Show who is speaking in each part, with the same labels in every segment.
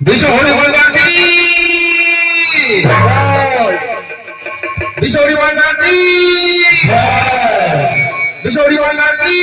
Speaker 1: বিশ্ব হরিবল গান্ধী বিশ্ব হরিবল গান্ধী বিশ্ব হরিবল গান্ধী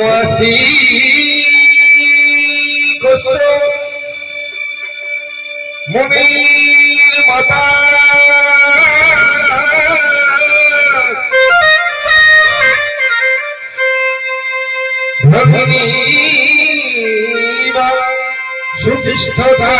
Speaker 1: নমস্তি মুনির মাতা ভগিনী সুতিষ্ঠতা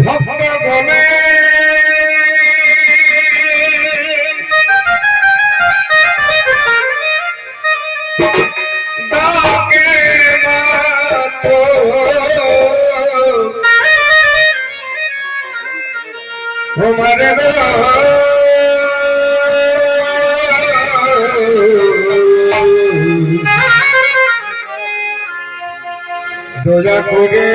Speaker 1: ভক্ত গমে ডাকে মাতো তোমারে দয়া করে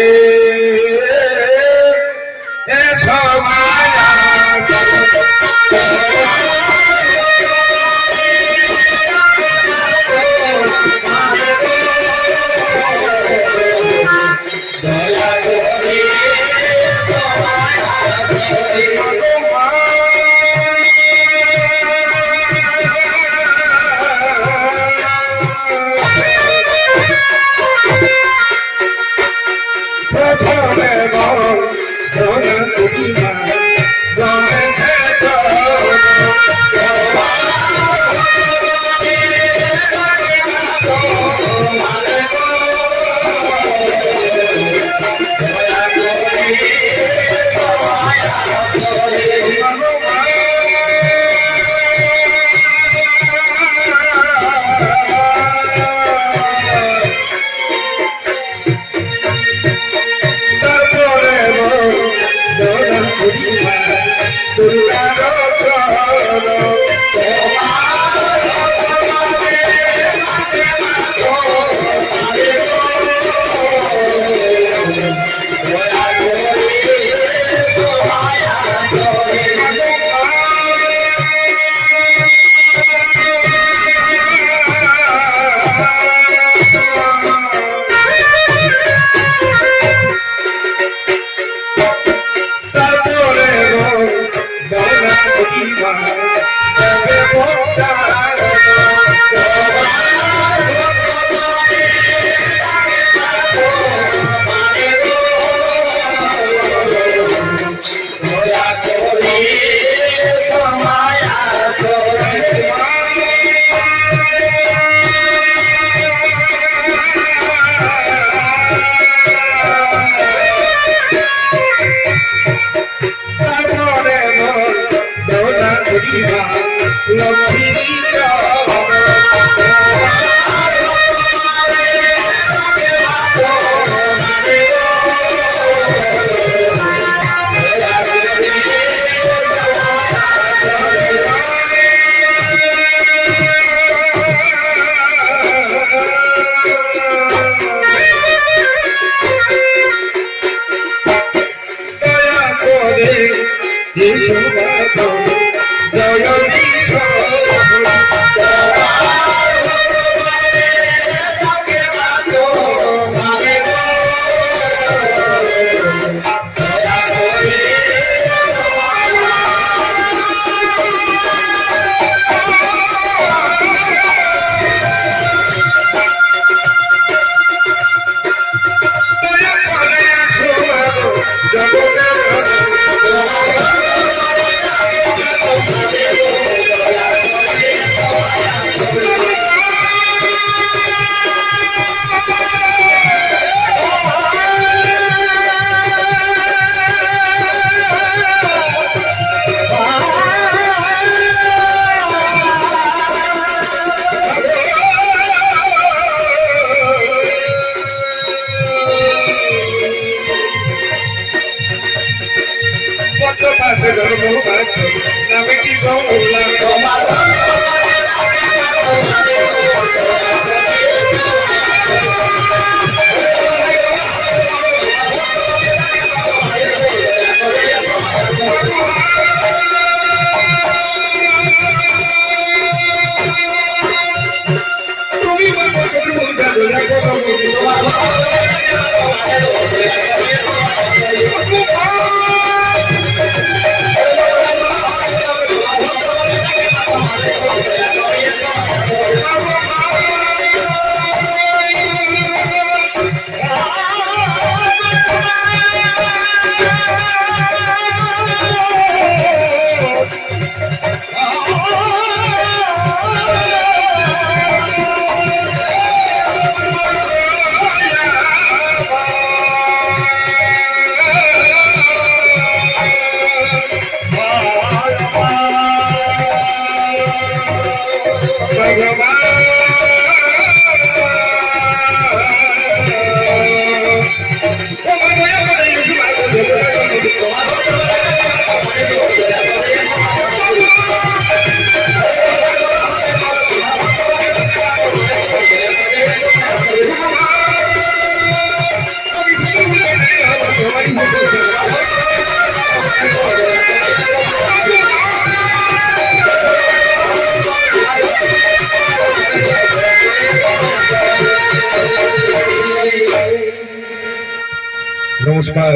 Speaker 1: নমস্কার।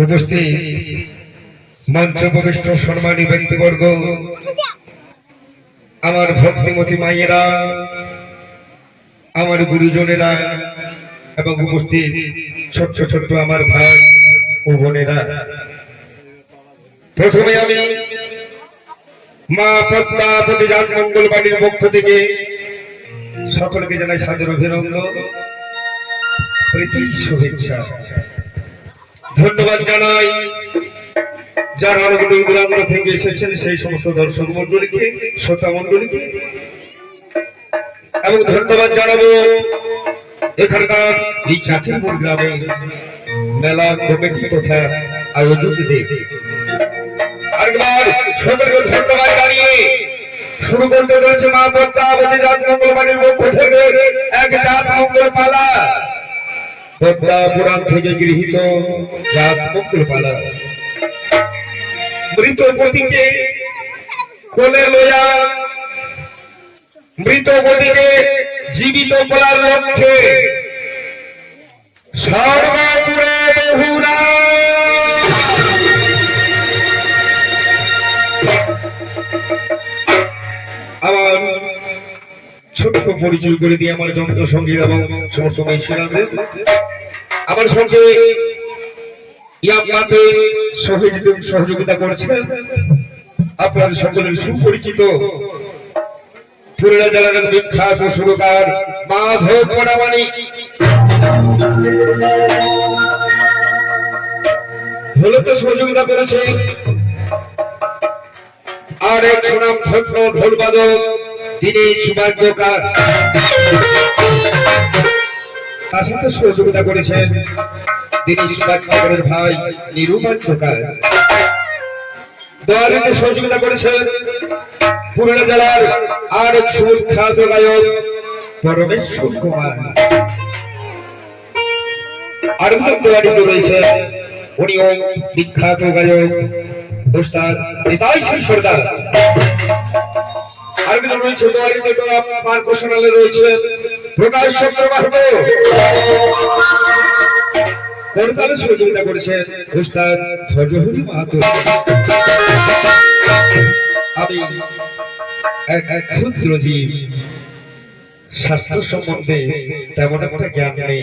Speaker 1: উপস্থিত মঞ্চ উপবিষ্ট সম্মানী ব্যক্তিবর্গ, আমার ভক্তিমতী মায়েরা, আমার গুরুজনেরা এবং উপস্থিত ছোট্ট ছোট্ট আমার ভাই ও বোনেরা, প্রথমে আমি মা পদ্মাবতী জাত মঙ্গলবাড়ির পক্ষ থেকে সকলকে জানাই সাদর অভিনন্দন, প্রীতি শুভেচ্ছা, ধন্যবাদ জানাই যারা অনেক দূর দূরান্ত থেকে এসেছেন সেই সমস্ত দর্শক মন্ডলীকে, শ্রোতা মন্ডলীকে, এবং ধন্যবাদ জানাবো এখানকার এই চাকিরপুর গ্রামে মেলা কমিটি তথা আয়োজকদের। আরেকবার সকলকে ধন্যবাদ জানিয়ে শুরু করতে রয়েছে মা পদ্মাবতী জাত মঙ্গলবাড়ির পক্ষ থেকে এক জাত মঙ্গল পালা, পদ্মা পুরাণ থেকে গৃহীত জাত মঙ্গল পালা। মৃত গতিকে কোলে লইয়া মৃত গতিকে জীবিত করার লক্ষ্যে সর্বপুরে বহুরা আমার ছোট্ট পরিচয় করে দিয়ে আমার যন্ত্র সঙ্গীত এবং সমস্ত মেয়েছিলামদের আমার সঙ্গে ইয়ামাতে সহযোগিতা করেছেন আপনার সকলের সুপরিচিত পুরুলিয়া জেলার বিখ্যাত সুরকার মাধব পড়ামানি, ঢোলকে সহযোগিতা করেছে আর এক সুনাম ধন্য ঢোলবাদক তিনি সুভাগ্যকার, তার সাথে সহযোগিতা করেছেন তিনি সুভাগ্যকারের ভাই নিরুপাঞ্চকার, দোয়ারিতে সহযোগিতা করেছেন পুরুলিয়া জেলার আর এক সুখ্যাত গায়ক পরমেশ্বর কুমার, আরেকজন দোয়ারিতে রয়েছে উনিও বিখ্যাত গায়ক উস্তাদ নিতাই সিং সর্দার, আরেকজন রয়েছে দোয়ারিতে পারকুশনালে রয়েছে প্রকাশ চক্রবর্তী, করতালে সহযোগিতা করেছেন উস্তাদ ভজহরি মাহাতো। আমি এক ক্ষুদ্র জীব, স্বাস্থ্য সম্বন্ধে তেমন একটা জ্ঞান নেই,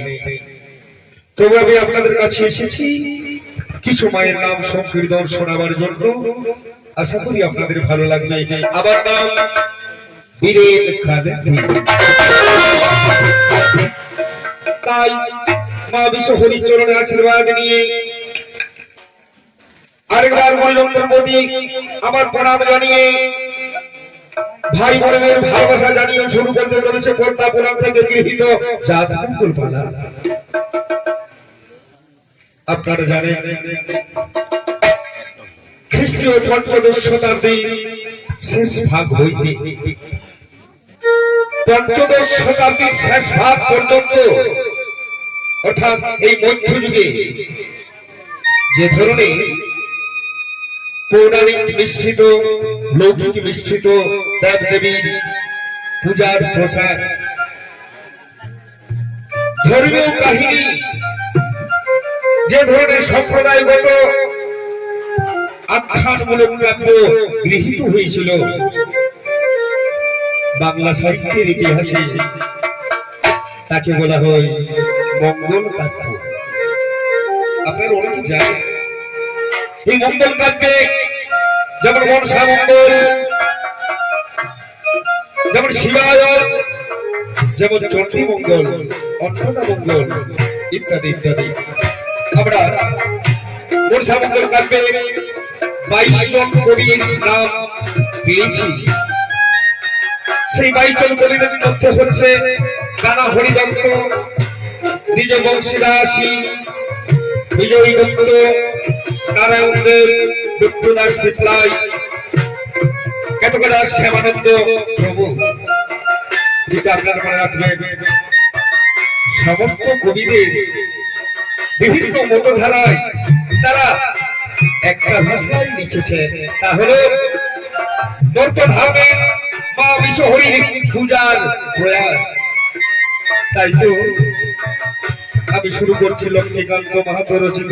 Speaker 1: তবে আমি আপনাদের কাছে এসেছি কিছু মায়ের নাম সংকীর্তন শোনাবার জন্য। আশা করি আপনাদের ভালো লাগবে। আমার নাম বীরেন খালেদ। তাই মা বিশ্ব হরিচরণের আশীর্বাদ নিয়ে আরেকবার মনিরঞ্জন মোদী আমার প্রণাম জানিয়ে ভাই বোনের ভালোবাসা জানিয়ে শুরু করতে চলেছে পদ্মা পুরাণ থেকে গৃহীত জাত মঙ্গল পালা। আপনারা জানেন খ্রিস্টীয় পঞ্চদশ শতাব্দীর শেষ ভাগ হইতে পঞ্চদশ শতাব্দীর শেষ ভাগ পর্যন্ত, অর্থাৎ এই মধ্যযুগে যে ধরনের পৌরাণিক মিশ্রিত লৌকিক মিশ্রিত দেব দেবীর পূজার প্রচার, ধর্মীয় কাহিনী, যে ধরনের সম্প্রদায়গত আখ্যানমূলক কাব্য গৃহীত হয়েছিল বাংলা সাহিত্যের ইতিহাসে, তাকে বলা হয় মঙ্গল কাব্য। আপনারা অনেকে জানেন এই মঙ্গল কাব্যে যেমন মনসা মঙ্গল, যেমন শিবায়ন, যেমন চণ্ডী মঙ্গল, অন্নদা মঙ্গল ইত্যাদি ইত্যাদি। আমরা মনসা মঙ্গল কাব্যে 22 জন কবির নাম পেয়েছি। সেই 22 জন কবির মধ্যে হচ্ছে কানা হরিদত্ত, দ্বিজ বংশীদাসী, বিজয়ী দত্ত, নারায়ণ দেব, বিপ্রদাস পিপলাই, কেতকদাস হেমানন্দ প্রভু। যেটা আপনারা মনে রাখবেন, সমস্ত কবিদের বিভিন্ন মতধারায় তারা একটা ভাষায় লিখেছে, তা হল মর্তধামে মা বিশ্বহরির পূজার প্রয়াস। তাই তো আমি শুরু করছি লক্ষ্মীকান্ত মাহাতো রচিত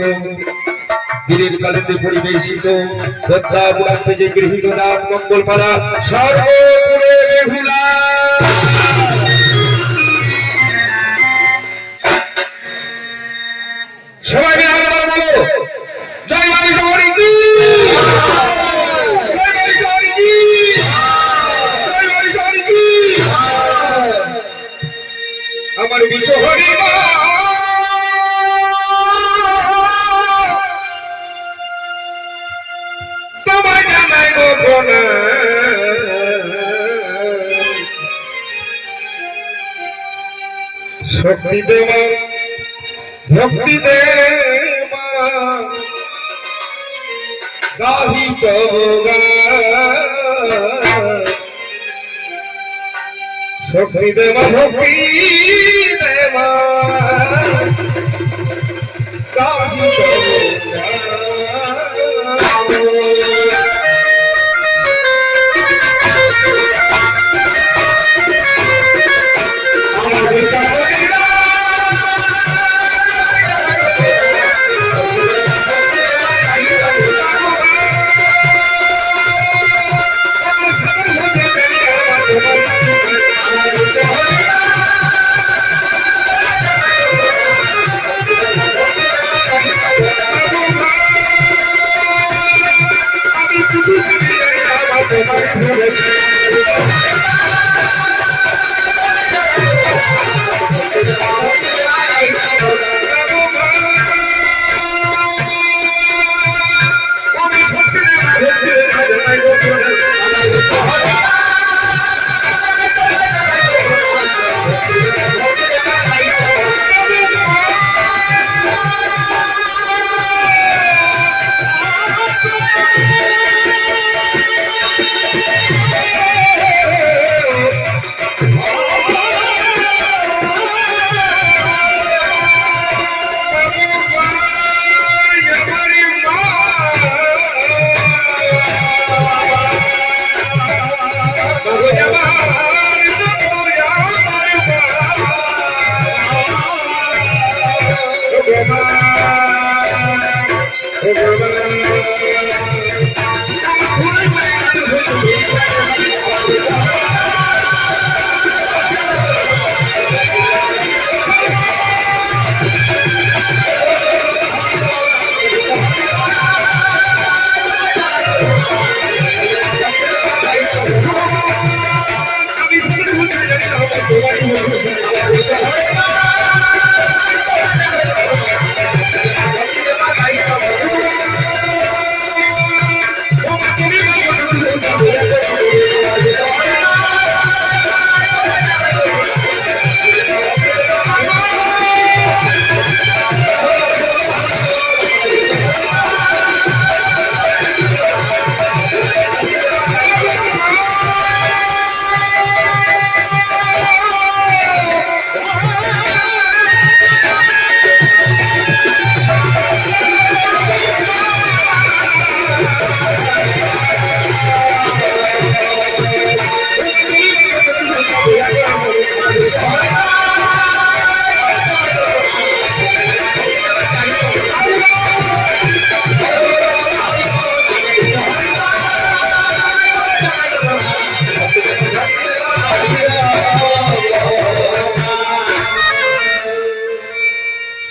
Speaker 1: বীরের কালেতে পরিবেশিত পদ্মাবুড়াতে যে গৃহীত রাত মঙ্গলপাড়া সর্বপুরে বেহুলা। সবাই মিলে আবার বলো জয় মা বিশ্বহরি কি, জয় মা বিশ্বহরি কি, জয় মা বিশ্বহরি কি। আমার বিশ্বহরি মা তোমায় জানাই গোপন শক্তি দেওয়া ভক্তি দেওয়া গাহি তবগা শক্তি দেওয়া ভক্তি দেওয়া গাহি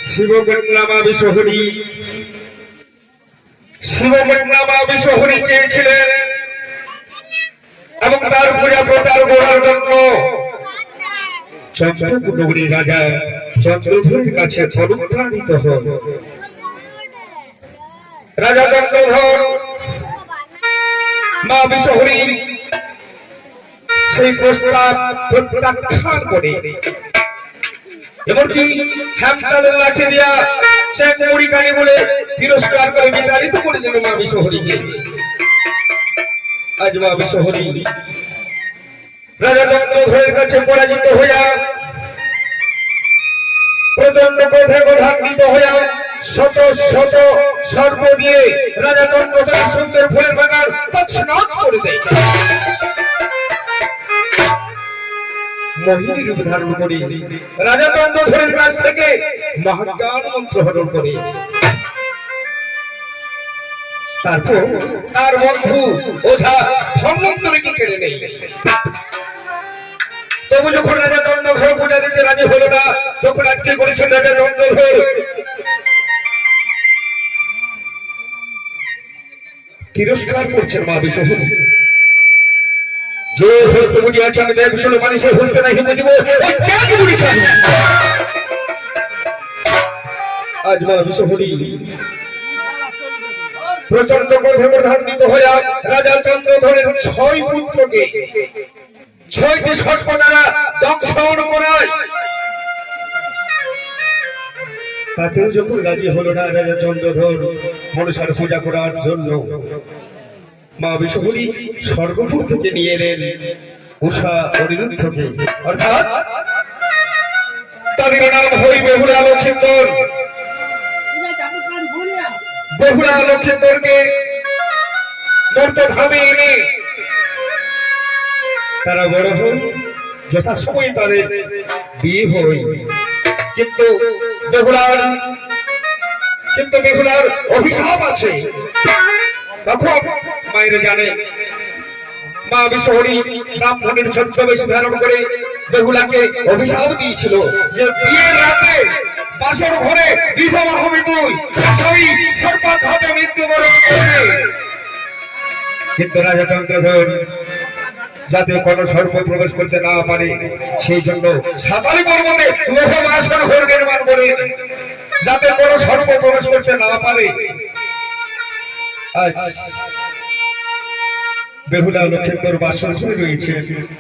Speaker 1: শিবকন্যা বিশ্বহরি শিবকন্যা বিশ্বহরি চেয়েছিলেন এবং তার পূজা প্রচার করার জন্য চন্দ্রপুরী রাজা চন্দ্রধরের কাছে অনুপ্রাণিত হন। রাজা চন্দ্রধর মা বিশ্বহরি সেই প্রস্তাব প্রত্যাখ্যান করে এমনকি হ্যামতালের লাঠি দিয়া চেক মুড়ি কানি বলে তিরস্কার করে বিতাড়িত করে দিল মা বিশ্বহরিকে। আজ মা বিশ্বহরি রাজা চন্দ্রধরের কাছে পরাজিত হইয়া প্রচন্ড ক্রোধে ক্রোধান্বিত হইয়া শত শত সর্প দিয়ে রাজা চন্দ্রধরের সুন্দর ফুলের বাগান তছনছ করে দেয়। মোহিনী রূপ ধারণ করে রাজা চন্দ্রধরের কাছ থেকে মহাজ্ঞান মন্ত্র হরণ করে। তারপর তার বন্ধু ওঝা ধর্মন্তরীকে কেড়ে নেই। তবু যখন রাজা চন্দ্রধর পূজা দিতে রাজি হলো না, তখন আজকে করেছেন রাজা চন্দ্রধর তিরস্কার করছেন মা বিশ্বহরী। যে হস্ত বুঝিয়াছে আমি দেব ষোলো মানুষের হস্ত নাহি বুঝিব, আজ মা বিশ্বহরী প্রচন্ড ক্রোধে প্রধান্বিত হইয়া রাজা চন্দ্রধরের 6 পুত্রকে 6টি সর্প দ্বারা দংশন করায়। তাতেও যখন রাজি হলো না রাজা চন্দ্রধর মনসার পূজা করার জন্য, মা বিশ্বহরী স্বর্গপুর থেকে নিয়ে এলেন উষা অনিরুদ্ধকে, অর্থাৎ তাদের নাম হই বেহুলা লক্ষিন্দর। বেহুলা লক্ষিন্দরকে মর্তধামে এনে তারা বড় হন, যথাসময়ে তাদের বিয়ে হয়। কিন্তু বেহুলার অভিশাপ আছে। তখন মায়ের জানে মা বিশ্বহরী ব্রাহ্মণের ছদ্মবেশ ধারণ করে বেহুলাকে অভিশাপ দিয়েছিল যে বিয়ের রাতে বাসর ঘরে বিধবা হবে তুই, সেই সর্বাঘাতে মৃত্যুবরণ করবে। কিন্তু রাজা চন্দ্রধর যাতে কোনো সর্প প্রবেশ করতে না পারে সেই জন্য সাতারি পর্বতে লোহ বাসর ঘর নির্মাণ করে যাতে কোনো সর্প প্রবেশ করতে না পারে। আজ বেহুলা লক্ষিন্দর বাসর ঘরে রয়েছে,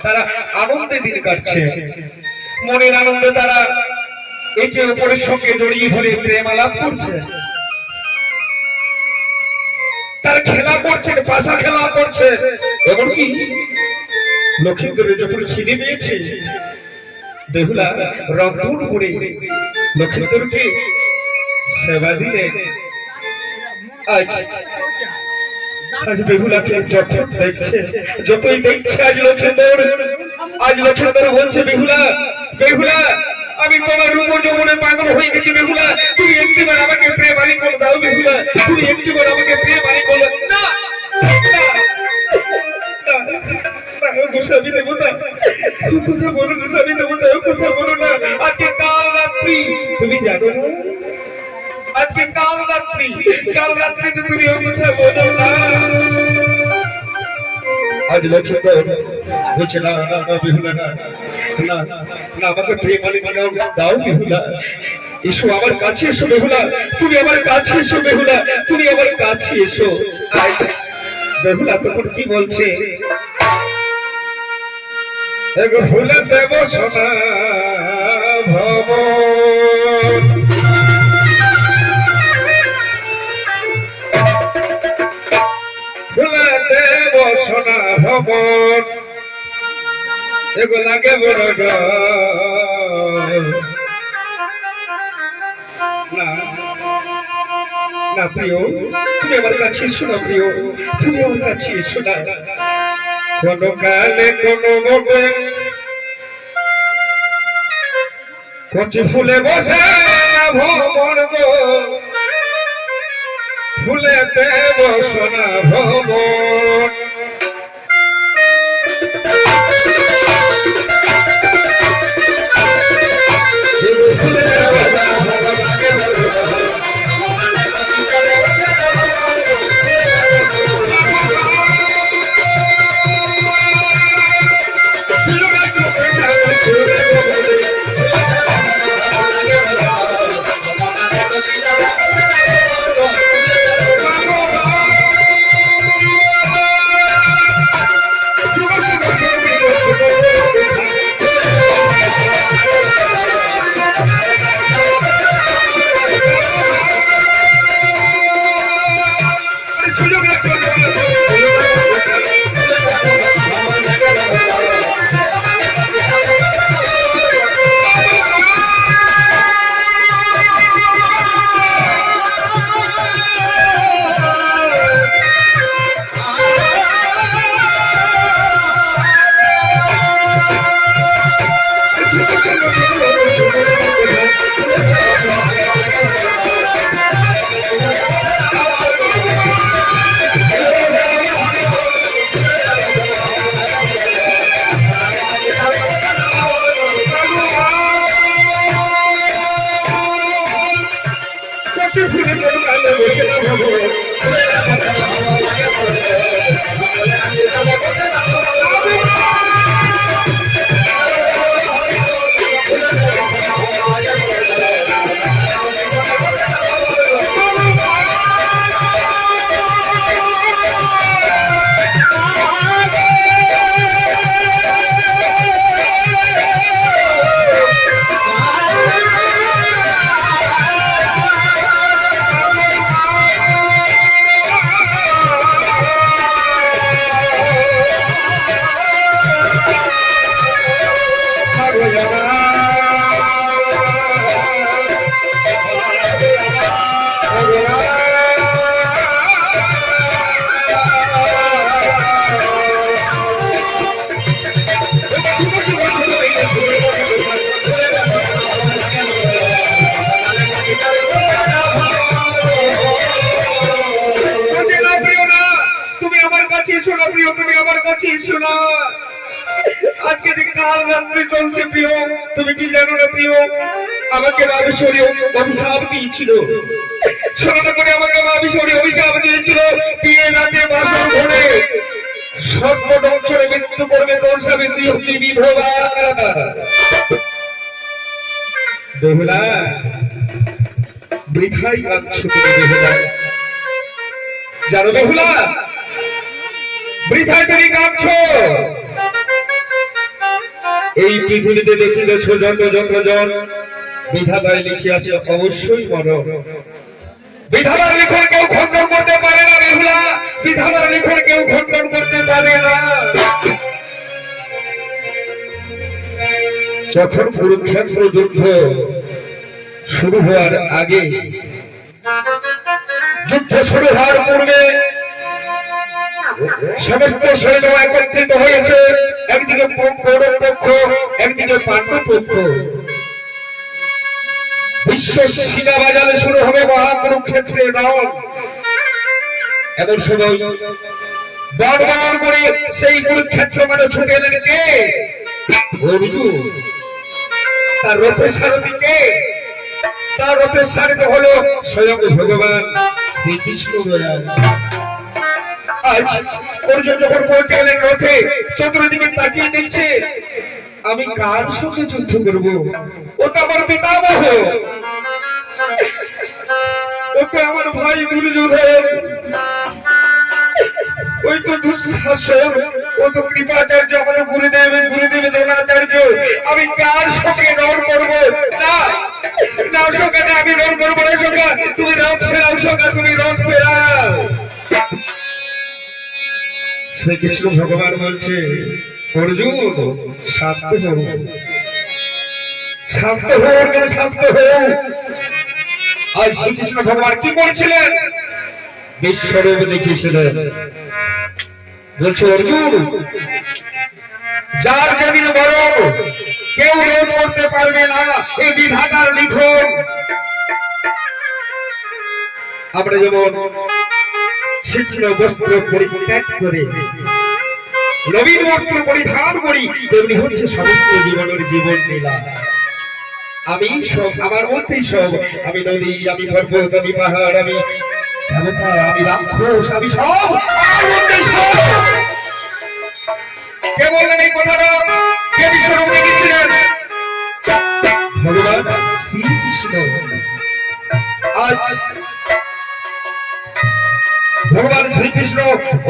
Speaker 1: তারা আনন্দে দিন কাটছে। মনের আনন্দে তারা একে অপরের সঙ্গে জড়িয়ে ধরে প্রেম আলাপ করছে, তারা খেলা করছেন, পাশা খেলা করছে। এমনকি লক্ষিন্দরের যখন খিদে পেয়েছে, বেহুলা রন্ধন করে লক্ষিন্দরকে সেবা দিলেন। আজ বেহুলাকে যখন দেখছে, যতই দেখছে আজ লক্ষিন্দর বলছে বেহুলা, বেহুলা আমি তোমার রূপ যৌবনে পাগল হয়ে গেছি। বেহুলা তুমি একটিবার আমাকে প্রেম আনি করে দাও। বেহুলা তুমি একটিবার আমাকে প্রেম আনি করে না। গোস্বামী দেবতা কথা বলো, গোস্বামী দেবতা কথা বলো না। আজকে কাল রাত্রি তুমি জানো না, আজকে কাল রাত্রি তুমি ও কথা বলো না। আজ লক্ষিন্দর বলছে না না না বেহুলা না না না, আমাকে প্রেম আনি দাও। বেহুলা এসো আমার কাছে, এসো বেহুলা তুমি আমার কাছে এসো, বেহুলা তুমি আমার কাছে এসো। বেহুলা তখন কি বলছে, ফুলে দেব সোনা ভবন, ফুলে দেব সোনা ভবন, এগো লাগে বড় না না প্রিয় তুমি আমার কাছে এসো না, প্রিয় তুমি আমার কাছে এসো না। কোন কালে কোন মোটে কচি ফুলে বসে ভবন গো, ফুলে দেব সোনা ভবন। এসো না প্রিয়, তুমি আমার কাছে এসো না। আজকে যে কাল রাত্রে চলছে প্রিয়, তুমি কি জানো না প্রিয়, আমাকে মা বিশ্বরী অভিশাপ দিয়েছিল। শোনা করে আমাকে মা বিশ্বরী অভিশাপ দিয়েছিল, বিয়ে রাতে বাসর ঘরে সর্বদংশনে মৃত্যু করবে তোর স্বামী, তুই হবি বিধবা। বেহুলা, বৃথাই কাঁদছ তুমি বেহুলা। জানো বেহুলা, বৃথায় তুমি কাঁদছ। এই পৃথিবীতে দেখিতেছ যত জন বিধাতায় লিখিয়াছে অবশ্যই মরণ। বিধাতার লিখন কেউ খণ্ডন করতে পারে না বেহুলা, বিধাতার লিখন কেউ খণ্ডন করতে পারে না। যখন কুরুক্ষেত্র যুদ্ধ শুরু হওয়ার আগে, যুদ্ধ শুরু হওয়ার পূর্বে সমস্ত সৈন্য একত্রিত হয়েছে, একদিকে কৌরব পক্ষ, একদিকে পাণ্ডব পক্ষ। বিশ্ব শিলা বাজারে শুরু হবে মহাকুরুক্ষেত্রের রণ। এমন সময় বড় করে সেই কুরুক্ষেত্র মানে ছুটে এলেন কে? অর্জুন। তার রথের সারথি কে? তার রথের সারথি হলো স্বয়ং ভগবান শ্রীকৃষ্ণ। আজ অর্জুন যখন পৌঁছে গেলেন রথে, চতুর্দিকে তাকিয়ে দেখছে আমি কার সাথে যুদ্ধ করবো? ও তো আমার পিতামহ, ও তো আমার ভাই দুর্যোধন, ওই তো দুঃশাসন, ও তো কৃপাচার্য, আমাদের গুরুদেব দ্রোণাচার্য। আমি কার সঙ্গে রণ করবো? না না সঙ্গে আমি রণ করবো না। সঙ্গে তুমি রথ ফেরাও, সঙ্গে তুমি রথ ফেরাও। শ্রীকৃষ্ণ ভগবান বলছে অর্জুন শান্ত হও, শান্ত হও অর্জুন, শান্ত হও। আজ শ্রীকৃষ্ণ ভগবান কি করেছিলেন? বিশ্বরূপ দেখিয়েছিলেন। বলছে অর্জুন, যার জমিন বরং কেউ রোধ করতে পারবে না, এই বিধাতার লিখন। আমরা যেমন ছিন্ন বস্ত্র পরিত্যাগ করে নবীন বস্ত্র পরিধান করি, তেমনি হচ্ছে সমস্ত জীবনের জীবন লীলা। আমি সব, আমার মধ্যেই সব। আমি নদী, আমি পর্বত, আমি পাহাড়, আমি দেবতা, আমি রাক্ষস, আমি সব আমার মধ্যেই সব। কে বললেন এই কথাটা? কে বিশ্বরূপ দেখেছিলেন? ভগবান শ্রীকৃষ্ণ। আজ ভগবান শ্রীকৃষ্ণ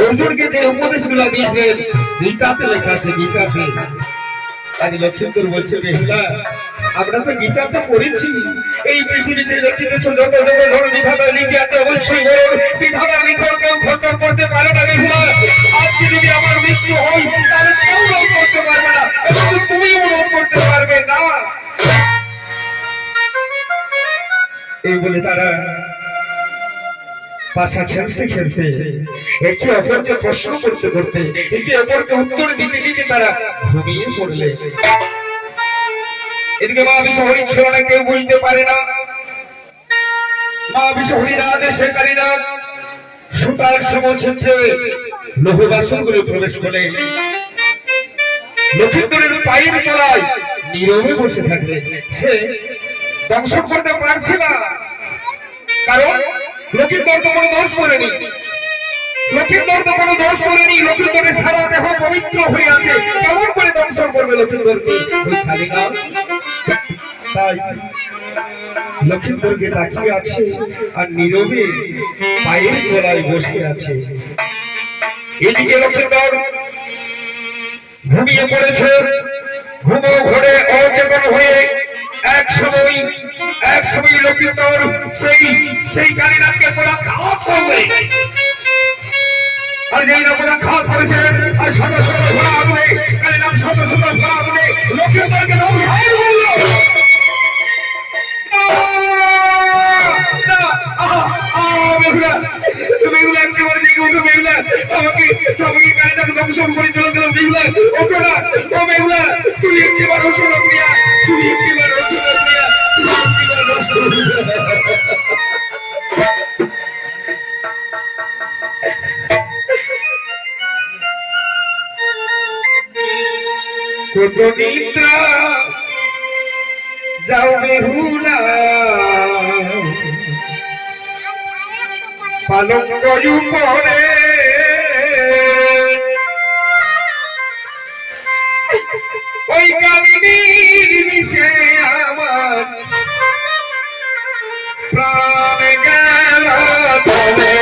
Speaker 1: অর্জুনকে যে উপদেশ গুলা দিয়েছেন গীতাতে লেখা আছে, গীতাতে। আজ লক্ষ্মীন্দর বলছে বেহুলা, আমরা তো গীতাতে পড়েছি, এই পৃথিবীতে দেখিতেছ যত ধর বিধাতা লিখে আছে অবশ্যই বলুন, বিধাতার লিখন কেউ খণ্ডন করতে পারে না বেহুলা। আজকে যদি আমার মৃত্যু হয় তাহলে কেউ রোধ করতে পারবে না, এবং তুমিও রোধ করতে পারবে না। এই বলে তারা পাশা খেলতে খেলতে, একে অপরকে প্রশ্ন করতে করতে, একে অপরকে উত্তর দিতে দিতে তারা ঘুমিয়ে পড়লে। এদিকে মা বিশ্বহরির ছোড়া কেউ বুঝতে পারে না। মা বিশ্বহরির আদেশে কারীরা সুতার সমক্ষে লৌহ বাসন করে প্রবেশ করে লক্ষ্মীন্দরের পায়ের তলায় নীরবে বসে থাকলে। সে দংশন করতে পারছে না, কারণ লক্ষ্মীন্দর তো কোনো দোষ করেনি। লক্ষ্মীন্দর তো কোনো দোষ করেনি। লক্ষ্মীন্দরের সারা দেহ পবিত্র হয়ে আছে, কেমন করে দংশন করবে লক্ষ্মীন্দরকে? তাই লক্ষ্মীন্দরকে তাকিয়ে আছে আর নীরবে পায়ের তলায় বসে আছে। এদিকে লক্ষ্মীন্দর ঘুমিয়ে পড়েছে। ঘুমো ঘরে অচেতন হয়ে এক সময় লক্ষ্মীন্দর সেই কালীনাথকে পুরা খাওয়া করবে। আর যেই না পুরা খাওয়া করেছে, আর শত শত ঘোড়া আগুনে কালীনাথ, শত শত ঘোড়া আগুনে লক্ষ্মীন্দরকে ধ্বংস করলো। আমাকে কালীনাথ দংশন করে চলে গেল। বেহুলা ওঠো না, ও বেহুলা, তুমি একটিবার ওঠো না প্রিয়া, তুমি একটিবার ওঠো না প্রিয়া, তুমি একটিবার ওঠো না। নিদ্রা যাও বেহুলা পালঙ্ক উপরে ওই কামিনীর বিষে আমার প্রাণ গেল তবে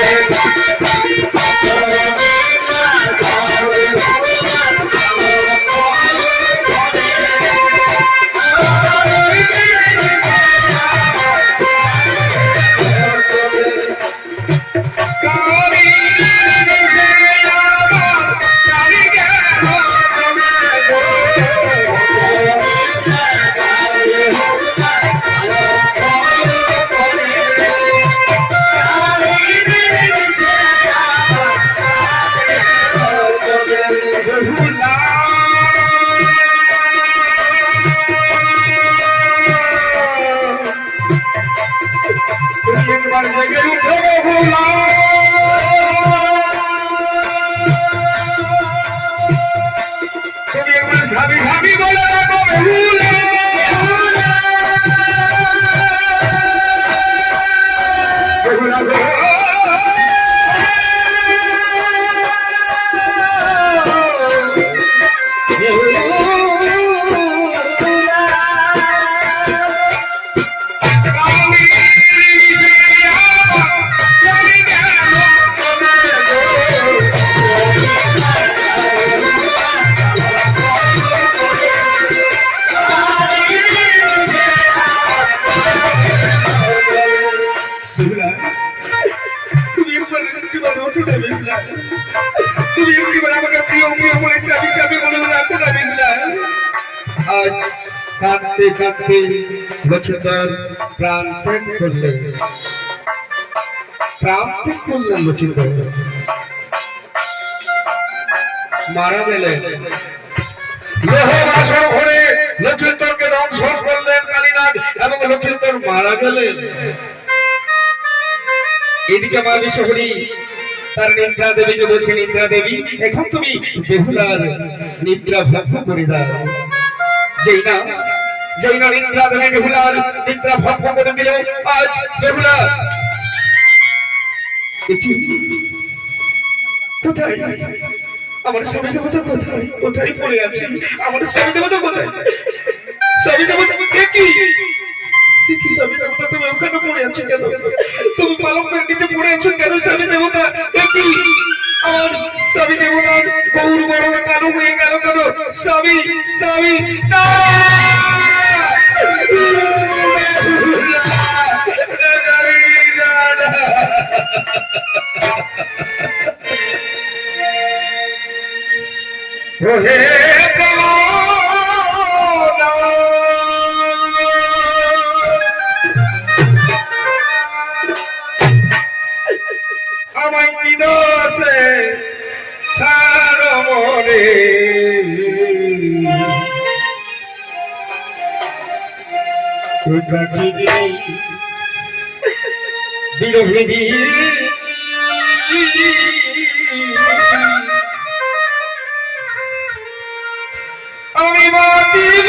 Speaker 1: কাঁদতে কাঁদতে লক্ষ্মীধর প্রাণ ত্যাগ করলেন লক্ষ্মীধর মারা গেলেন ঘরে লক্ষ্মীধরকে ধ্বংস করলেন কালীনাথ এবং লক্ষ্মীধর মারা গেলেন। এদিকে মা বিশ্বহরি তার নিদ্রা দেবীকে বলছেন, নিদ্রা দেবী এখন তুমি বেহুলার নিদ্রা ভঙ্গ করে দাও। যেই না নিদ্রা দেবী বেহুলার নিদ্রা ভঙ্গ করে দিল। আজ বেহুলা কোথায় আমার স্বামী দেবতা কোথায় কোথায় পড়ে আছে আমার স্বামী দেবতা কোথায় স্বামী দেবতা কি স্বামী দেবতা তুমি ওখানে পড়ে আছো কেন তুমি পালঙ্কের নিচে পড়ে আছো কেন স্বামী দেবতা কি আর স্বামী দেবতার গৌর বড় কালো হয়ে গেল কেন স্বামী স্বামী না হে আমায় বিদোষে ছাড়ো মরে বিরোধী আমি বাঁচিব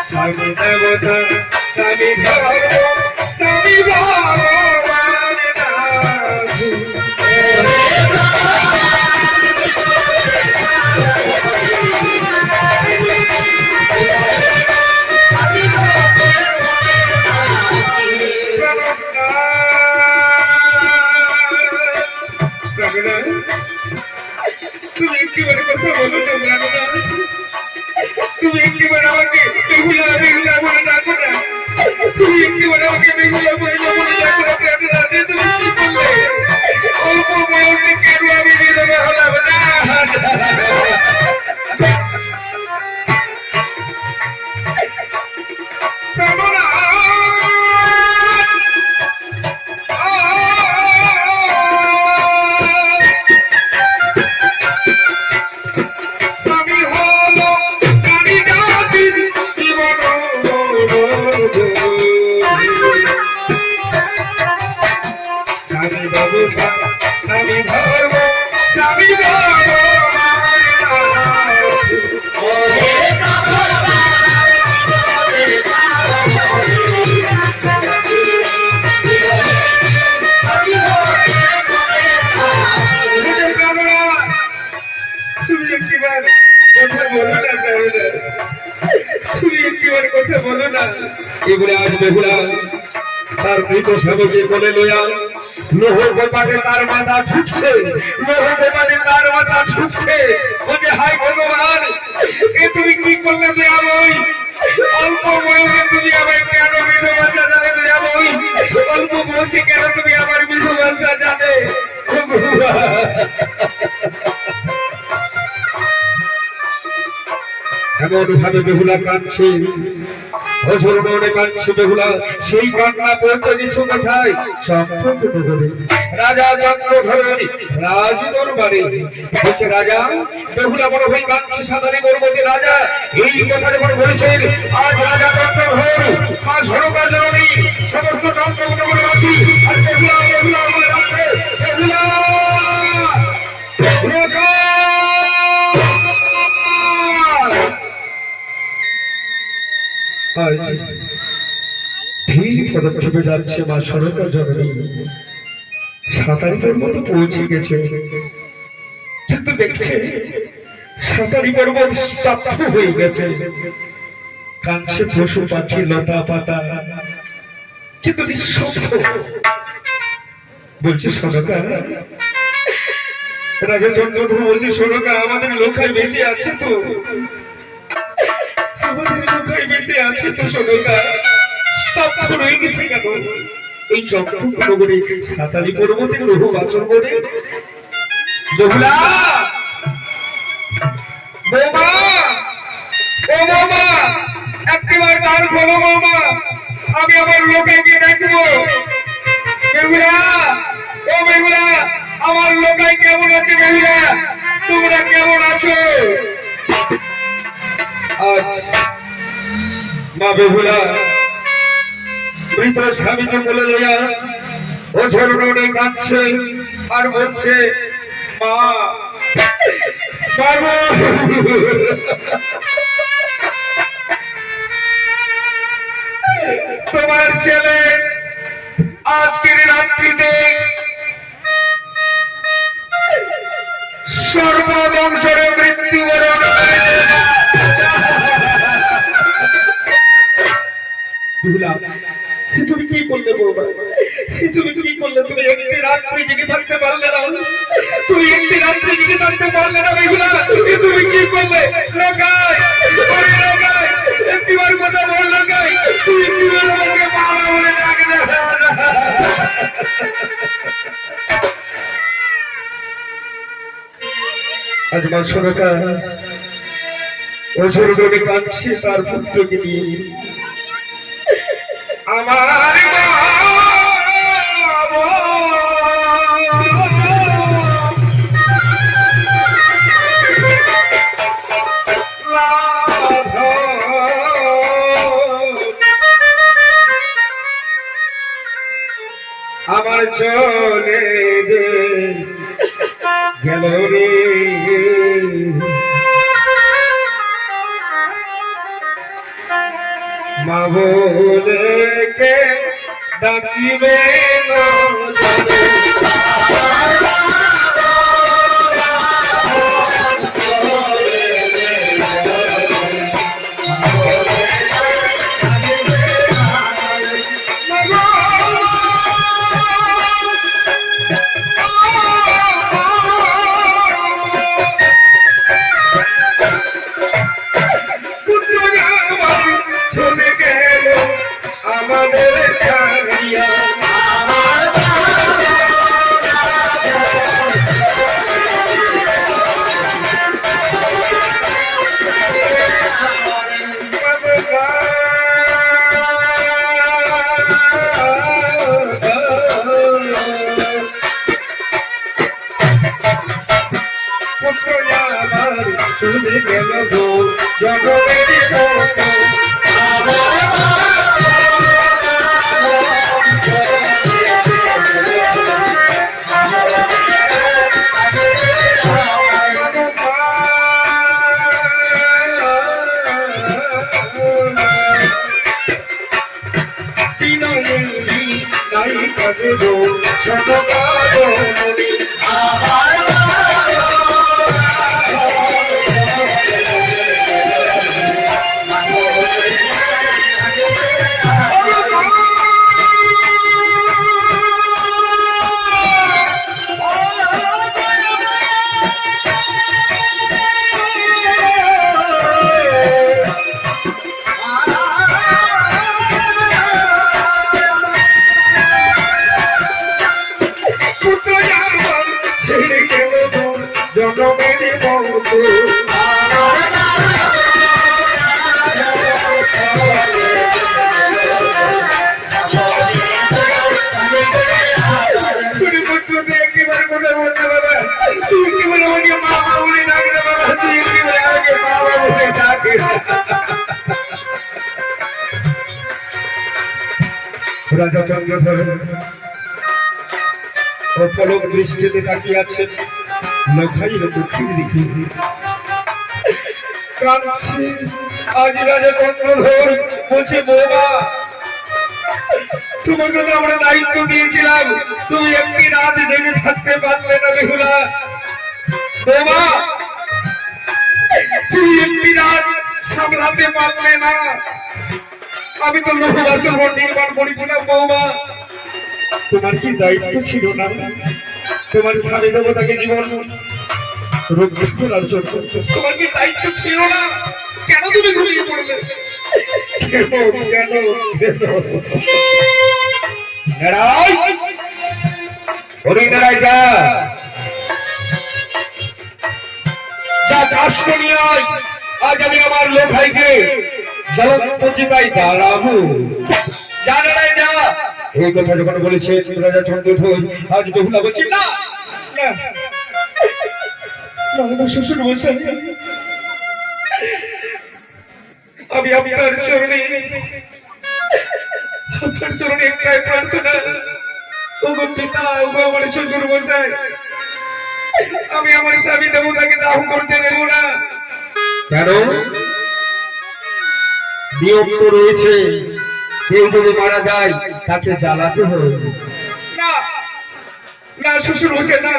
Speaker 1: Sami Devata, Sami Bhava, Sami Bhava. না তুমি একটিবার কথা বলো না বেহুলা তুমি একটিবার আমাকে বেহুলা বেহুলা বলে ডাকো না তুমি একটিবার আমাকে বেহুলা বেহুলা বলে ডাকো না প্রাণী রাতে তুমি কি করলে অল্প বয়সে কেন আমি বিধবা হলাম না তার মৃত স্বামীকে বলে লইয়া লোহ গোপালে তার মাথা ছুটছে লোহ গোপালে তার মাথা ছুটছে বলে হাই ভগবান এ তুমি কি করলে দেয়া বই অল্প বয়সে তুমি আমায় কেন বিধবা সাজালে দেয়া বই অল্প বয়সে কেন তুমি আমার বিধবা সাজালে এমন ভাবে বেহুলা কাঁদছে বেহুলা সেই কান্না পৌঁছে দিচ্ছ কোথায় রাজা চন্দ্রধরের রাজদরবারে বলছে রাজা বেহুলা বড় ভাই কাঁদছে সাধারণ বর্মতী রাজা এই কথা যখন বলেছেন আজ রাজা চন্দ্রধর মা সরকার জননী সমস্ত চন্দ্রগুলো আছি আর বেহুলা বেহুলা আমার আছে বেহুলা ধীর পদক্ষেপে যাচ্ছে মা সরকার জননী সাঁতারিকের মতো পৌঁছে গেছে কিন্তু দেখছে সাঁতারি পর্বত স্তব্ধ হয়ে গেছে কাঁদছে পশু পাখি লতা পাতা কিন্তু নিঃশব্দ বলছে সরকার রাজা চন্দ্রধর বলছে সরকার আমাদের লোকায় বেঁচে আছে তো আমাদের লোকায় বেঁচে আছে তো সরকার স্তব্ধ রয়ে গেছে কেন এই চক্রবর্তী সাঁতারি পর্বতের লোহ বাচন বলে বেহুলা বৌমা ও বৌমা একটিবার দ্বার খোলো বৌমা আমি আমার লোকে গিয়ে দেখবো বেহুলা ও বেহুলা আমার লোকায় কেমন আছে বেহুলা তোমরা কেমন আছো আজ মা বেহুলা মৃত স্বামীকে বলে লইয়া ও ঝরণে কাঁদছে আর বলছে মা তোমার ছেলে আজকের রাত্রিতে সর্ববংশরে মৃত্যুবরণ তুমি কি করলে বৌমা তুমি কি করলে তুমি একটি রাত্রি জেগে থাকতে পারলে না তুমি একটি রাত্রি জেগে থাকতে পারলে না বেহুলা তুমি কি করলে লোকাই লোকাই একটিবার কথা বল লোকাই তুই একটিবার আমাকে বাবা বলে ডাকে না আজ মা সরকার ওঝর ডোবে কাঁদছে তার পুত্রকে নিয়ে আমার আমার চলে গেল রে মা বলে কে ডাকিবে না পুত্র আমার চলে গেল গো জগমেরই মতো রাজা চন্দ্রধর ও পলক দৃষ্টিতে তাকিয়ে আছেন লখাইয়ের দুঃখের দিকে কাঁদছে। আজ রাজা চন্দ্রধর বলছে বৌমা তোমাকে তো আমরা দায়িত্ব দিয়েছিলাম, তুমি একটি রাত জেগে থাকতে পারলে না বেহুলা। বৌমা তুমি একটি রাত সামলাতে পারলে না। আমি তো লোহবাসন নির্মাণ করেছিলাম বৌমা, তোমার কি দায়িত্ব ছিল না? তোমার স্বামী দেবতাকে জীবন রক্ষা করার জন্য তোমার কি দায়িত্ব ছিল না? কেন তুমি ঘুমিয়ে পড়লে? আজ আমি আমার লোখাইকে জলপতিকায় দাঁড়াবো। এই কথা যখন বলেছে রাজা চন্দ্রধর আজ বেহুলা বলছি না শ্বশুর বলছেন আমি আপনার চরণে একটাই প্রার্থনা, ওগো পিতা ওগো আমার শ্বশুর বলছেন আমি আমার স্বামী দেবতাকে দাহ করতে দেব না। কেন? নিয়ম তো রয়েছে, কেউ যদি মারা যায় তাকে জ্বালাতে হবে না। না শ্বশুর বসে না,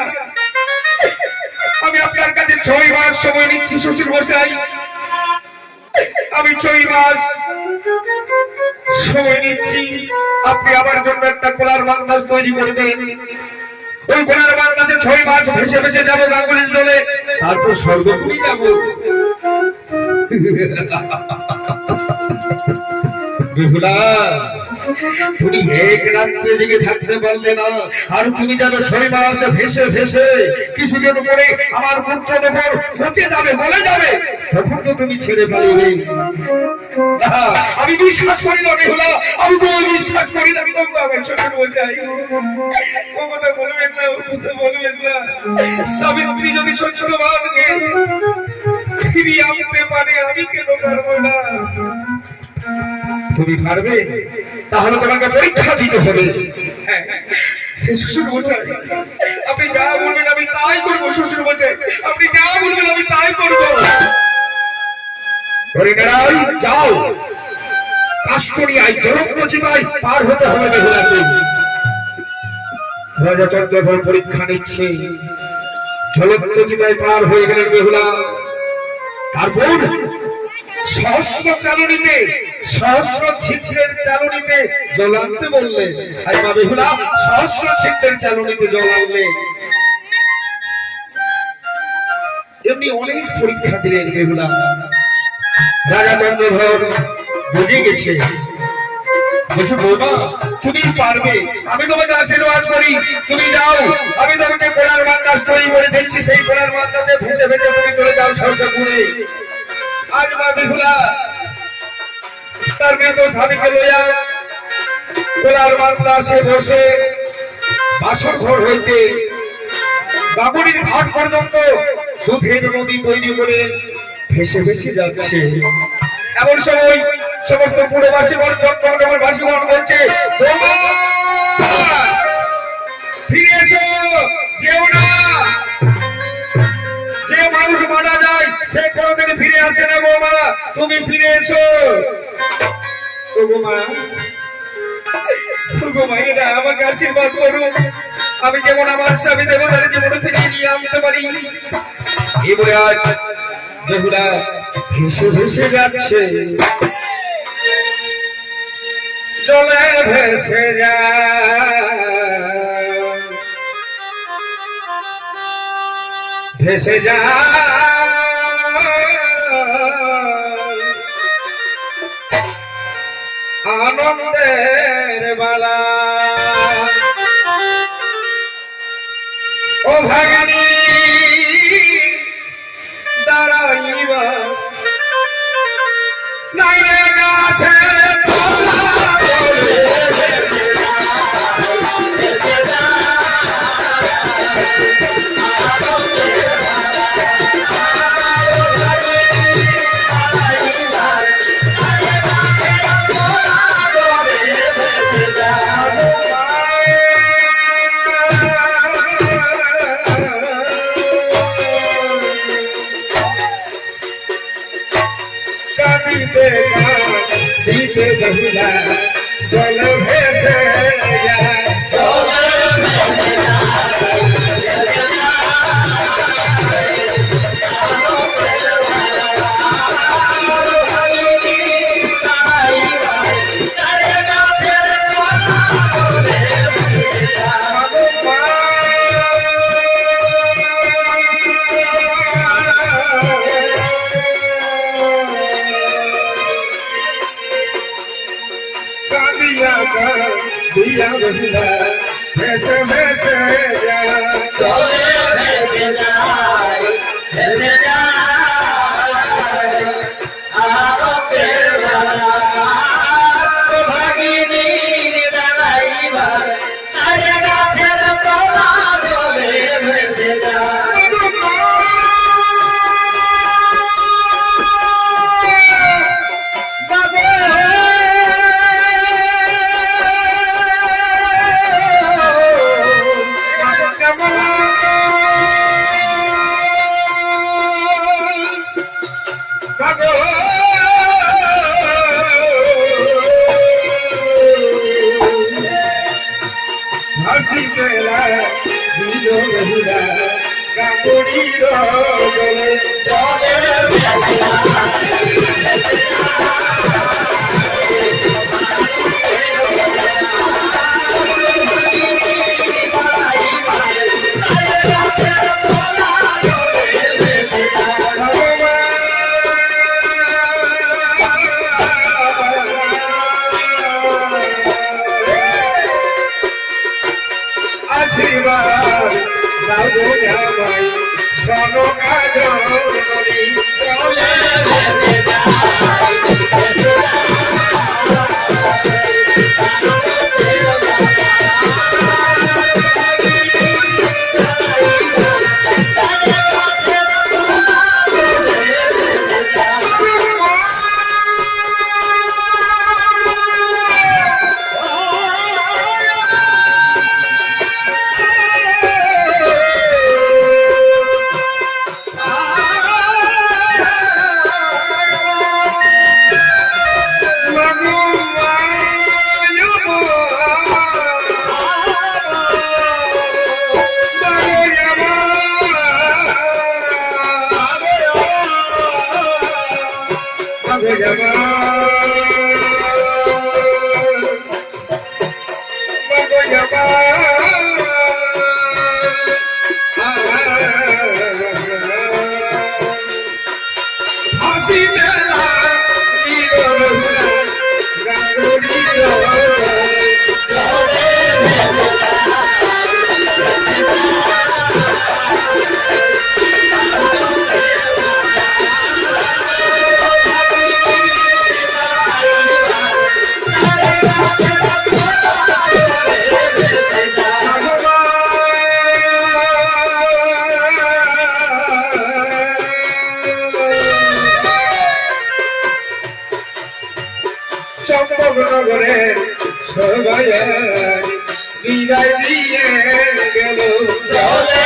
Speaker 1: আমি আপনার কাছে 6 মাস সময় নিচ্ছি শ্বশুর মশাই। আমি 6 মাস সময় নিচ্ছি, আপনি আমার জন্য একটা কোলার বান্দাজ তৈরি করে দেন। ওই কোলার বান্দাজে 6 মাস ভেসে ভেসে যাবো গাঙ্গুলির জলে, তারপর স্বর্গপুরী যাবো। বেহুলা তুমি এক রাত্রে জেগে থাকতে পারলে না, আর তুমি যাবে 6 মাস ভেসে ভেসে কিছুদিন পরে আমার পুত্র যখন পচে যাবে বলে যাবে, তখন তো তুমি ছেড়ে পালিবে। আমি বিশ্বাস করি না বেহুলা, আমি তো বিশ্বাস করি না। আমি তো আমার শ্বশুর বলছি ও কথা বলবেন না, ও কথা বলবেন না। সাবিত্রী যদি শ্বশুরবাদকে ফিরিয়ে আনতে পারে আমি কেন পারবো না? তুমি পারবে? তাহলে তোমাকে পরীক্ষা দিতে হবে। শ্বশুর বলছেন আপনি যা বলবেন আমি তাই করবো। শ্বশুর বলছেন আপনি যা বলবেন আমি তাই করবো। যাও কাষ্টরিয়ায় জলপ্রচিতায় পার হতে হবে বেহুলাকে। রাজা চন্দ্রধর পরীক্ষা নিচ্ছে, জলপ্রচিতায় পার হয়ে গেলেন বেহুলা। তারপর সহস্র চালনীতে সহস্র ছিদ্রের চালনীতে জল আনতে বললেন। মা বেহুলা সহস্র ছিদ্রের চালনীতে জল আনলেন। এমনি অনেক পরীক্ষা দিলেন বেহুলা। রাজা চন্দ্রধর বুঝে গেছে, বলছে বৌমা তুমি পারবে, আমি তোমাকে আশীর্বাদ করি, তুমি যাও। আমি তোমাকে কোলার বান্দাজ তৈরি করে দিচ্ছি, সেই কোলার বান্দাজে ভেসে ভেসে তুমি চলে যাও স্বর্গপুরে। আজ মা বেহুলা তার মেয়ে তো স্বামীকে লইয়া কোলার বান্দা সে বসে বাসর ঘর হইতে গাবুরির ঘাট পর্যন্ত দুধের নদী তৈরি করে ভেসে ভেসে যাচ্ছে। এমন সময় সমস্ত পুরবাসীগণ চট্টগ্রামের বাসীগণ বলছে, ফিরে এসো, যেও না। যে মানুষ মারা যায় সে কোনোদিন ফিরে আসে না। বৌমা, তুমি ফিরে এসো। এটা আমাকে আশীর্বাদ করুন, আমি যেমন আমার স্বামী দেবতার জীবন ফিরিয়ে নিয়ে আনতে পারি। এই বলে আজ বেহুলা ভেসে ভেসে যাচ্ছে, জলে ভেসে ভেসে যা আনন্দের বালা। ও ভাগিনী দাঁড়াইবা নাইরে গাছের দিতে বেহুলা জলে ভেসে যায়, दिया बसला भैसे भैसे जा चले भैसे जा आओ तेरा भागिनी दलाइवा आएगा फिर तोला चले भैसे जा সবাই বিদায় দিয়ে গেল চলে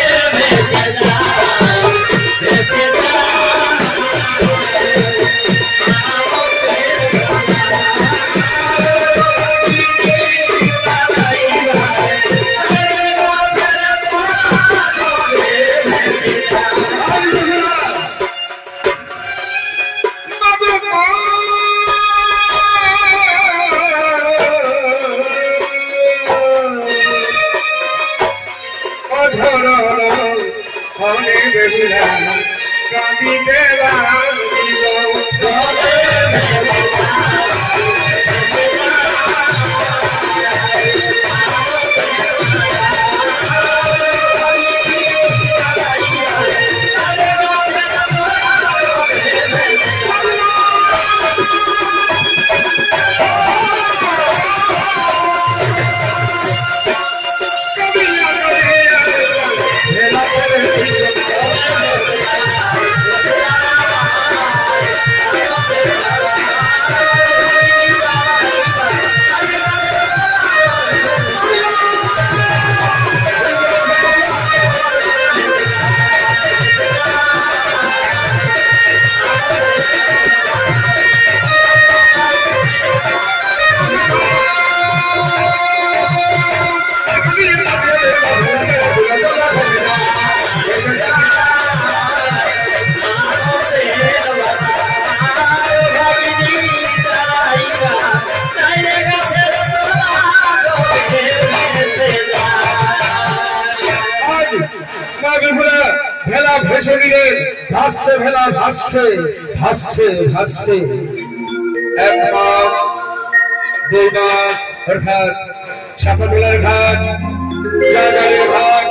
Speaker 1: ভেলা ভেসে দিলেন ভাসছে ভেলা ভাসছে ভাসছে ভাসছে 1 মাস 2 মাস অর্থাৎ চাপাতলার ঘাট জাগারের ঘাট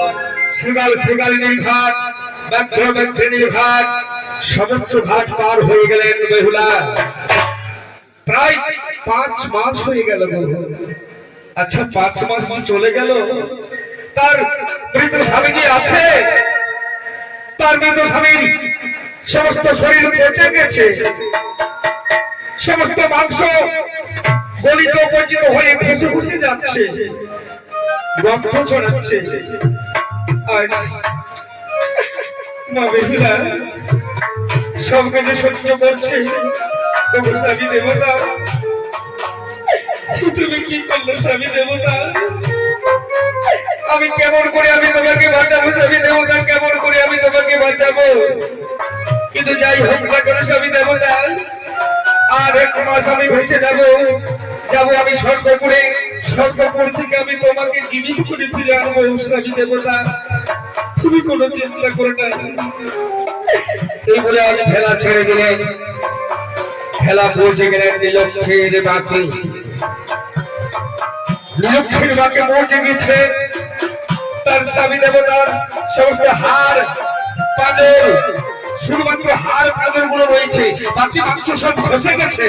Speaker 1: শ্রীগালিনীর ঘাট ব্যাঘ্রের ঘাট সমস্ত ঘাট পার হয়ে গেলেন বেহুলা প্রায় 5 মাস হয়ে গেল আচ্ছা 5 মাস চলে গেল তার মৃত স্বামী কি আছে তার মৃত স্বামীর সমস্ত শরীর পচে গেছে সমস্ত মাংস গলিত পচিত হয়ে খসে খসে যাচ্ছে গন্ধ ছড়াচ্ছে আর মা বেহুলা সব কিছু সহ্য করছে তবু স্বামী দেবতা তুমি কি করলো স্বামী দেবতা আমি কেমন করে আমি তোমাকে বাঁচাবো স্বামী দেবতা কেমন করে আমি তোমাকে বাঁচাবো কিন্তু যাই হোক না কেন স্বামী দেবতা আর 1 মাস আমি ভেসে যাবো আমি স্বর্গপুর থেকে আমি তোমাকে জীবিত করে ফিরে আনবো স্বামী দেবতা তুমি কোনো চিন্তা করো না এই বলে আমি ভেলা ছেড়ে দিলেন ভেলা পৌঁছে গেলেন নীলক্ষের বাঁকে নীলক্ষের বাঁকে পৌঁছে গেছে তার স্বামী দেবতার সমস্ত হার পাথর শুধুমাত্র হার পাথর গুলো রয়েছে বাকি মাংস সব খসে গেছে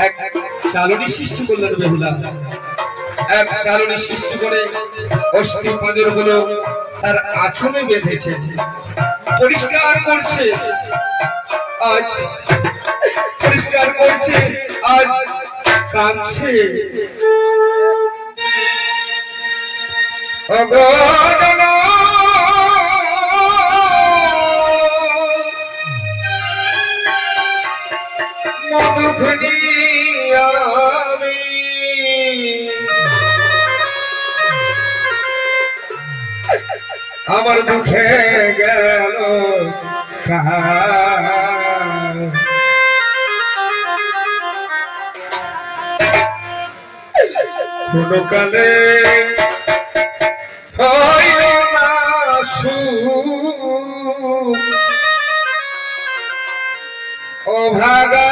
Speaker 1: এক চালনী সৃষ্টি করলেন বেহুলা এক চালনী সৃষ্টি করে অস্থি পাথর গুলো তার আঁচলে বেঁধেছে পরিষ্কার করছে আজ পরিষ্কার করছে আজ কাঁদছে অগণনা মধুখনি আমি আমার দুঃখে গেল কোনো কালে হইল না ও ভাগা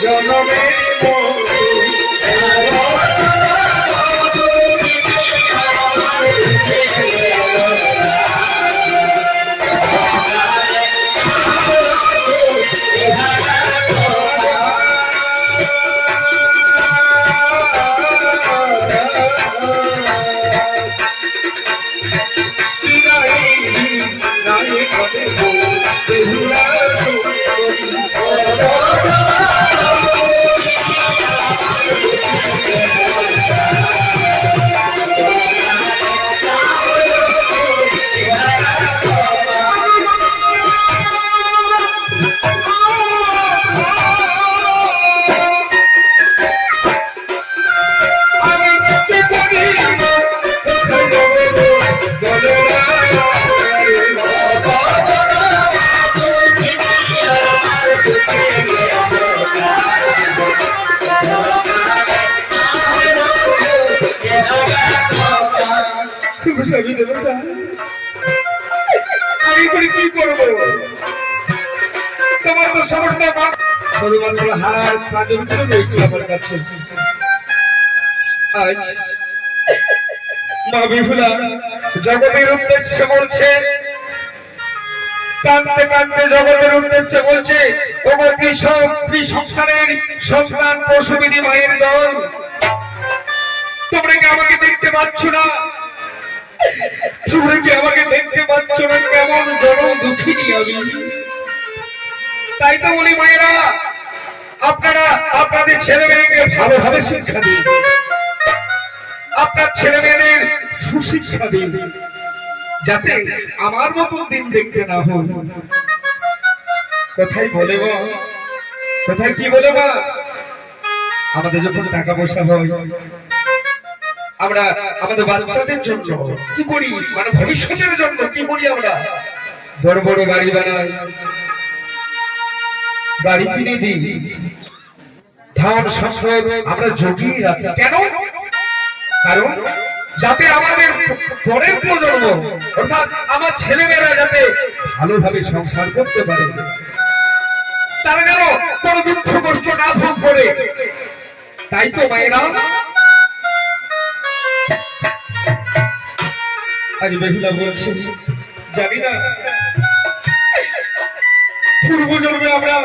Speaker 1: জনমে শুধুমাত্র হার পাঁচগুলো রয়েছে আমার কাছে। আজ মা বিহুলা জগতের উদ্দেশ্যে বলছে, কাঁদতে কাঁদতে জগতের উদ্দেশ্যে বলছে, ওগো সংসারের সন্তান প্রসবিনী মায়ের দল, তোমরা কি আমাকে দেখতে পাচ্ছ না? তোমরা কি আমাকে দেখতে পাচ্ছ না? কেমন জনম দুঃখিনী আমি। তাই তো বলি মায়েরা, আপনারা আপনাদের ছেলে মেয়েকে ভালোভাবে শিক্ষা দিন, আপনার ছেলে মেয়েদের সুশিক্ষা দিন, যাতে আমার মতো দিন দেখতে না হন। কোথায় বলে মা, কোথায় কি বলে মা? আমাদের যখন টাকা পয়সা হয়, আমরা আমাদের বাচ্চাদের জন্য কি করি, মানে ভবিষ্যতের জন্য কি করি? আমরা বড় বড় গাড়ি বানাই, গাড়ি কিনে দিই, ধন সম্পদ আমরা জগিয়ে রাখি। কেন? কারণ যাতে আমাদের পরের প্রজন্ম, অর্থাৎ আমার ছেলেমেয়েরা যাতে ভালোভাবে সংসার করতে পারে, তারা যেন কোনো দুঃখ কষ্ট না ভোগ করে। তাই তো মায়েরা, আজ বেহুলা বলছে, জানি না পূর্বজন্মে আমরা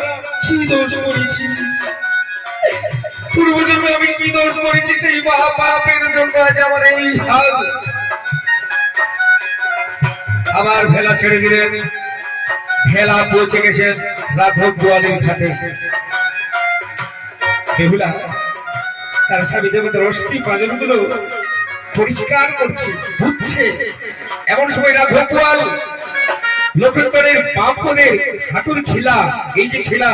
Speaker 1: কি দোষ করেছি, পূর্বজন্মে আমি কি দোষ করেছি, সেই পাপের জন্য আজ আমার এই হাল। আবার ভেলা ছেড়ে দিলেন, ভেলা পৌঁছে গেছেন রাঘব গোয়ালের ঘাটে। বেহুলা তার স্বামী দেবতার অস্থি পাঁজরগুলো পরিষ্কার করছে, বুঝছে। এমন সময় রাঘব গোয়াল লক্ষণের বাপনের হাঁটুর খিলা, এই যে খিলা,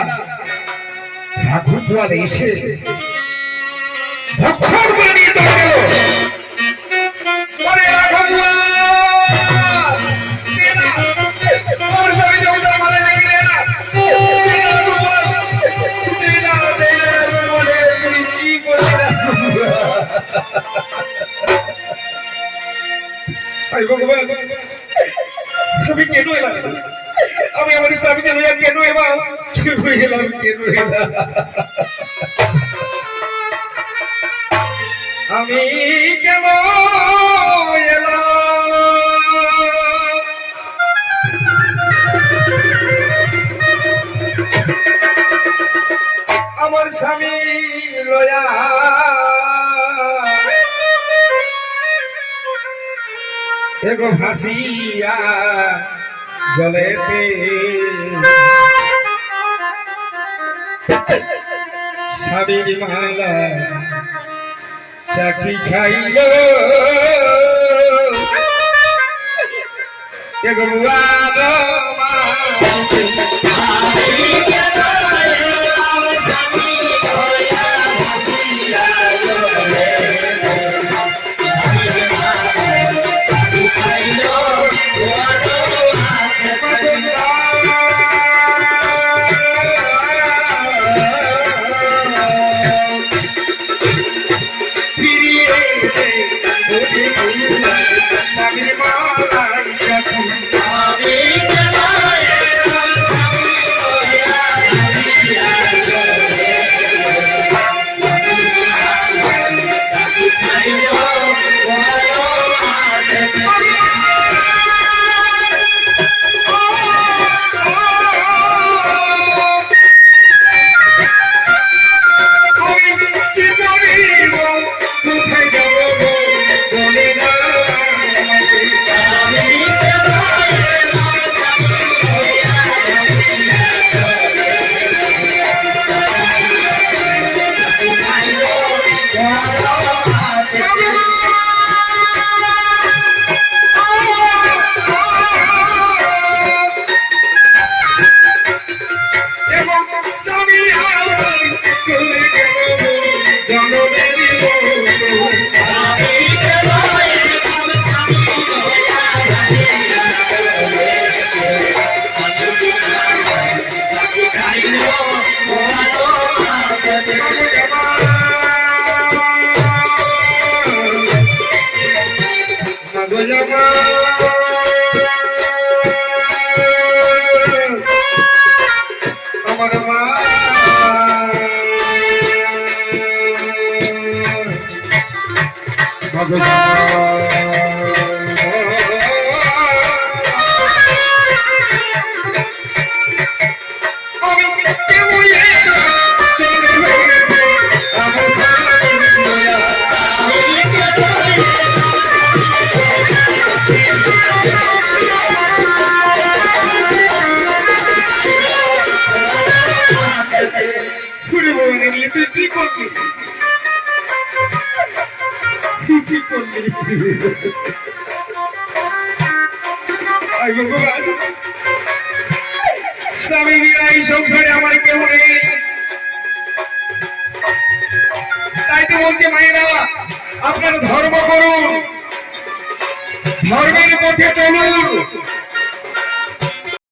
Speaker 1: রাঘব গোয়াল এসে ভক্ষণ করে নিয়ে চলে গেল। রাঘব গোয়াল আমি কেন এলাম? আমি আমার স্বামীকে লইয়া কেন এলাম? আমি কেন এলাম? আমার স্বামী লয়া এগো ভাসিয়া জলেতে, স্বামীর মালা চাকি খাইল এগো তুই কি করবি কি করবি স্বামী বিনা এই সংসারে আমার কেউ নেই তাই তো বলছে মায়েরা আপনার ধর্ম করুন ধর্মের পথে চলুন